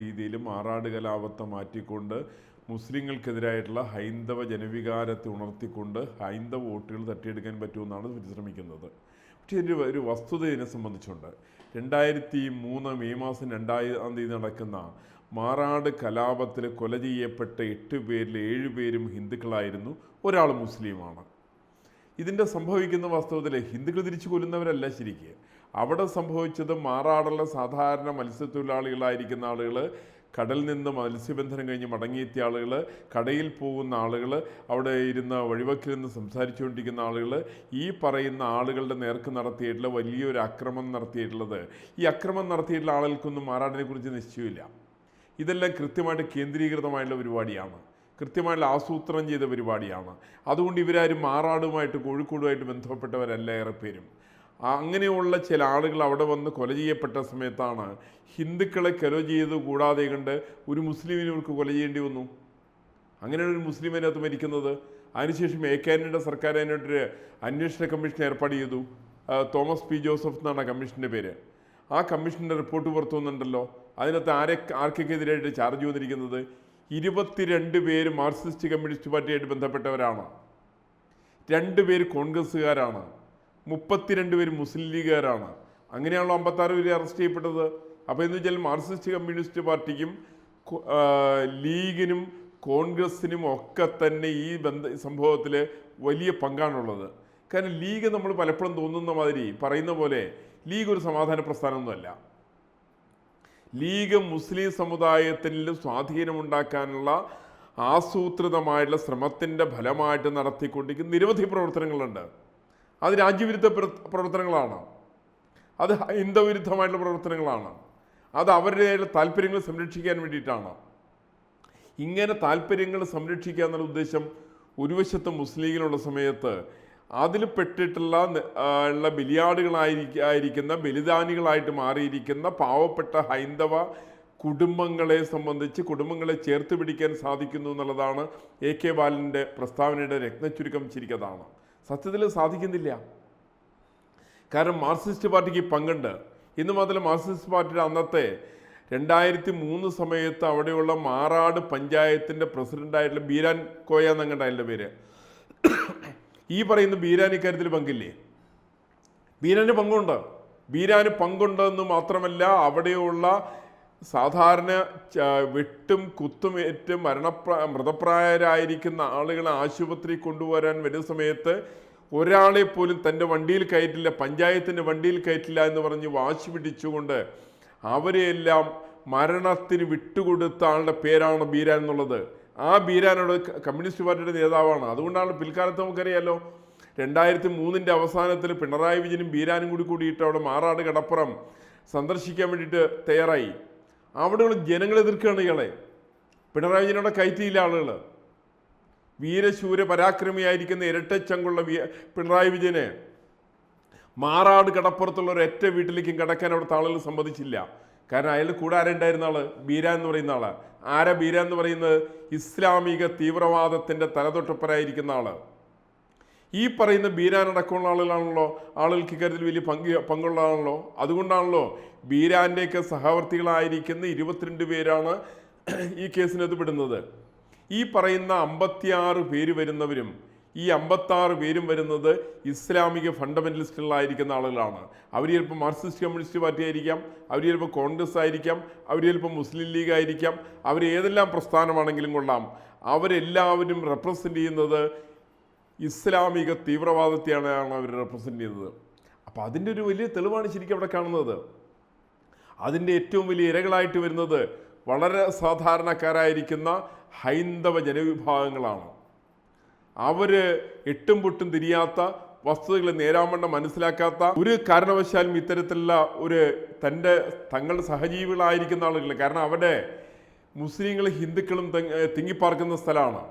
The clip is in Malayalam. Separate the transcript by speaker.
Speaker 1: രീതിയിൽ മാറാട് കലാപത്തെ മാറ്റിക്കൊണ്ട് മുസ്ലിങ്ങൾക്കെതിരായിട്ടുള്ള ഹൈന്ദവ ജനവികാരത്തെ ഉണർത്തിക്കൊണ്ട് ഹൈന്ദവ വോട്ടുകൾ തട്ടിയെടുക്കാൻ പറ്റുമെന്നാണ് പരിശ്രമിക്കുന്നത്. പക്ഷേ ഇതിൻ്റെ ഒരു വസ്തുത ഇതിനെ സംബന്ധിച്ചുണ്ട്. 2003 മെയ് മാസം 2-ാം തീയതി നടക്കുന്ന മാറാട് കലാപത്തിൽ കൊല ചെയ്യപ്പെട്ട 8 പേരിൽ 7 പേരും ഹിന്ദുക്കളായിരുന്നു, ഒരാൾ മുസ്ലിമാണ്. ഇതിൻ്റെ സംഭവിക്കുന്ന വാസ്തവത്തിൽ ഹിന്ദുക്കൾ തിരിച്ചു കൊല്ലുന്നവരല്ല. ശരിക്ക് അവിടെ സംഭവിച്ചത് മാറാടുള്ള സാധാരണ മത്സ്യത്തൊഴിലാളികളായിരിക്കുന്ന ആളുകൾ, കടലിൽ നിന്ന് മത്സ്യബന്ധനം കഴിഞ്ഞ് മടങ്ങിയെത്തിയ ആളുകൾ, കടയിൽ പോകുന്ന ആളുകൾ, അവിടെ ഇരുന്ന് വഴിവക്കിൽ നിന്ന് സംസാരിച്ചുകൊണ്ടിരിക്കുന്ന ആളുകൾ, ഈ പറയുന്ന ആളുകളുടെ നേർക്ക് നടത്തിയിട്ടുള്ള വലിയൊരു ആക്രമണം നടത്തിയിട്ടുള്ളത്, ഈ ആക്രമണം നടത്തിയിട്ടുള്ള ആളുകൾക്കൊന്നും മാറാടിനെ കുറിച്ച് നിശ്ചയമില്ല. ഇതെല്ലാം കൃത്യമായിട്ട് കേന്ദ്രീകൃതമായിട്ടുള്ള പരിപാടിയാണ്, കൃത്യമായിട്ടുള്ള ആസൂത്രണം ചെയ്ത പരിപാടിയാണ്. അതുകൊണ്ട് ഇവരാരും മാറാടുമായിട്ട് കോഴിക്കോടുമായിട്ട് ബന്ധപ്പെട്ടവരല്ല ഏറെ പേരും. അങ്ങനെയുള്ള ചില ആളുകൾ അവിടെ വന്ന് കൊല ചെയ്യപ്പെട്ട സമയത്താണ് ഹിന്ദുക്കളെ കൊല ചെയ്ത് കൂടാതെ കണ്ട് ഒരു മുസ്ലിമിനെ ഇവർക്ക് കൊല ചെയ്യേണ്ടി വന്നു. അങ്ങനെയാണ് ഒരു മുസ്ലിം അതിനകത്ത് മരിക്കുന്നത്. അതിനുശേഷം AKNയുടെ സർക്കാർ അതിനായിട്ടൊരു അന്വേഷണ കമ്മീഷൻ ഏർപ്പാട് ചെയ്തു. തോമസ് പി ജോസഫ് എന്നാണ് കമ്മീഷൻ്റെ പേര്. ആ കമ്മീഷൻ്റെ റിപ്പോർട്ട് പുറത്തു വന്നിട്ടുണ്ടല്ലോ. അതിനകത്ത് ആർക്കൊക്കെതിരായിട്ട് ചാർജ് വന്നിരിക്കുന്നത് 22 പേര് മാർക്സിസ്റ്റ് കമ്മ്യൂണിസ്റ്റ് പാർട്ടിയായിട്ട് ബന്ധപ്പെട്ടവരാണ്, 2 പേര് കോൺഗ്രസ്സുകാരാണ്, 32 പേര് മുസ്ലിം ലീഗുകാരാണ്. അങ്ങനെയാണല്ലോ 56 പേര് അറസ്റ്റ് ചെയ്യപ്പെട്ടത്. അപ്പോൾ എന്ന് വെച്ചാൽ മാർക്സിസ്റ്റ് കമ്മ്യൂണിസ്റ്റ് പാർട്ടിക്കും ലീഗിനും കോൺഗ്രസ്സിനും ഒക്കെ തന്നെ ഈ സംഭവത്തിൽ വലിയ പങ്കാണുള്ളത്. കാരണം ലീഗ് നമ്മൾ പലപ്പോഴും തോന്നുന്ന മാതിരി പറയുന്ന പോലെ ലീഗ് ഒരു സമാധാന പ്രസ്ഥാനമൊന്നുമല്ല. ലീഗ് മുസ്ലിം സമുദായത്തിൽ സ്വാധീനമുണ്ടാക്കാനുള്ള ആസൂത്രിതമായിട്ടുള്ള ശ്രമത്തിൻ്റെ ഫലമായിട്ട് നടത്തിക്കൊണ്ടിരിക്കുന്ന നിരവധി പ്രവർത്തനങ്ങളുണ്ട്. അത് രാജ്യവിരുദ്ധ പ്രവർത്തനങ്ങളാണ്, അത് ഹിന്ദുവിരുദ്ധമായിട്ടുള്ള പ്രവർത്തനങ്ങളാണ്, അത് അവരുടെ താല്പര്യങ്ങൾ സംരക്ഷിക്കാൻ വേണ്ടിയിട്ടാണ്. ഇങ്ങനെ താല്പര്യങ്ങൾ സംരക്ഷിക്കുക എന്നുള്ള ഉദ്ദേശം ഒരു വശത്ത് മുസ്ലിം ലീഗിലുള്ള സമയത്ത് അതിൽ പെട്ടിട്ടുള്ള ബലിയാടുകളായിരിക്കുന്ന ബലിദാനികളായിട്ട് മാറിയിരിക്കുന്ന പാവപ്പെട്ട ഹൈന്ദവ കുടുംബങ്ങളെ സംബന്ധിച്ച് കുടുംബങ്ങളെ ചേർത്ത് പിടിക്കാൻ സാധിക്കുന്നു എന്നുള്ളതാണ് AK ബാലൻ്റെ പ്രസ്താവനയുടെ രത്നച്ചുരുക്കം. ചിരിക്കതാണ്. സത്യത്തിൽ സാധിക്കുന്നില്ല. കാരണം മാർക്സിസ്റ്റ് പാർട്ടിക്ക് പങ്കുണ്ട്. ഇന്ന് മാത്രമല്ല, മാർക്സിസ്റ്റ് പാർട്ടിയുടെ അന്നത്തെ 2003 സമയത്ത് അവിടെയുള്ള മാറാട് പഞ്ചായത്തിൻ്റെ പ്രസിഡൻ്റായിട്ടുള്ള ബീരാൻ കോയ എന്നങ്ങണ്ട അതിൻ്റെ പേര്. ഈ പറയുന്ന ബീരാൻ ഇക്കാര്യത്തിൽ പങ്കില്ലേ? ബീരാന് പങ്കുണ്ട്. ബീരാന് പങ്കുണ്ടെന്ന് മാത്രമല്ല, അവിടെയുള്ള സാധാരണ വെട്ടും കുത്തുമേറ്റും മൃതപ്രായരായിരിക്കുന്ന ആളുകളെ ആശുപത്രി കൊണ്ടുവരാൻ വരുന്ന സമയത്ത് ഒരാളെ പോലും തൻ്റെ വണ്ടിയിൽ കയറ്റില്ല, പഞ്ചായത്തിൻ്റെ വണ്ടിയിൽ കയറ്റില്ല എന്ന് പറഞ്ഞ് വാശി പിടിച്ചുകൊണ്ട് അവരെയെല്ലാം മരണത്തിന് വിട്ടുകൊടുത്ത ആളുടെ പേരാണ് ബീരാൻ എന്നുള്ളത്. ആ ബീരാനോട് കമ്മ്യൂണിസ്റ്റ് പാർട്ടിയുടെ നേതാവാണ്. അതുകൊണ്ടാണ് പിൽക്കാലത്ത് നമുക്കറിയാലോ 2003 അവസാനത്തിൽ പിണറായി വിജയനും ബീരാനും കൂടിയിട്ട് അവിടെ മാറാട് കടപ്പുറം സന്ദർശിക്കാൻ വേണ്ടിയിട്ട് തയ്യാറായി. അവിടെയുള്ള ജനങ്ങൾ എതിർക്കുകയാണ് ഇയാളെ. പിണറായി വിജയനോടെ കയറ്റിയില്ല ആളുകൾ. വീരശൂര പരാക്രമിയായിരിക്കുന്ന ഇരട്ടച്ചങ്കുള്ള പിണറായി വിജയനെ മാറാട് കടപ്പുറത്തുള്ള ഒരൊറ്റ വീട്ടിലേക്കും കിടക്കാൻ അവിടുത്തെ ആളുകൾ സമ്മതിച്ചില്ല. കാരണം അയാൾ കൂടെ ആരുണ്ടായിരുന്ന ആള് ബീരാൻ എന്ന് പറയുന്ന ആള്. ആരാ ബീരാൻ എന്ന് പറയുന്നത്? ഇസ്ലാമിക തീവ്രവാദത്തിൻ്റെ തലതൊട്ടപ്പരായിരിക്കുന്ന ആള്. ഈ പറയുന്ന ബീരാൻ അടക്കമുള്ള ആളുകളാണല്ലോ, ആളുകൾക്ക് ഇക്കാര്യത്തിൽ വലിയ പങ്കുള്ളതാണല്ലോ. അതുകൊണ്ടാണല്ലോ ബീരാൻ്റെയൊക്കെ സഹവർത്തികളായിരിക്കുന്ന 22 പേരാണ് ഈ കേസിനകത്ത് പെടുന്നത്. ഈ പറയുന്ന 56 പേര് വരുന്നവരും ഈ 56 പേരും വരുന്നത് ഇസ്ലാമിക ഫണ്ടമെൻ്റലിസ്റ്റുകളായിരിക്കുന്ന ആളുകളാണ്. അവർ ചിലപ്പോൾ മാർക്സിസ്റ്റ് കമ്മ്യൂണിസ്റ്റ് പാർട്ടി ആയിരിക്കാം, അവർ ചിലപ്പോൾ കോൺഗ്രസ് ആയിരിക്കാം, അവർ ചിലപ്പോൾ മുസ്ലിം ലീഗ് ആയിരിക്കാം, അവർ ഏതെല്ലാം പ്രസ്ഥാനമാണെങ്കിലും കൊള്ളാം. അവരെല്ലാവരും റെപ്രസെൻ്റ് ചെയ്യുന്നത് ഇസ്ലാമിക തീവ്രവാദത്തെയാണ് അവർ റെപ്രസെൻ്റ് ചെയ്യുന്നത്. അപ്പോൾ അതിൻ്റെ ഒരു വലിയ തെളിവാണ് ശരിക്കും അവിടെ കാണുന്നത്. അതിൻ്റെ ഏറ്റവും വലിയ ഇരകളായിട്ട് വരുന്നത് വളരെ സാധാരണക്കാരായിരിക്കുന്ന ഹൈന്ദവ ജനവിഭാഗങ്ങളാണ്. അവർ എട്ടും പൊട്ടും തിരിയാത്ത, വസ്തുതകളെ നേരാവണ്ണം മനസ്സിലാക്കാത്ത, ഒരു കാരണവശാലും ഇത്തരത്തിലുള്ള തങ്ങളുടെ സഹജീവികളായിരിക്കുന്ന ആളുകൾ. കാരണം അവിടെ മുസ്ലിങ്ങളും ഹിന്ദുക്കളും തിങ്ങിപ്പാർക്കുന്ന സ്ഥലമാണ്.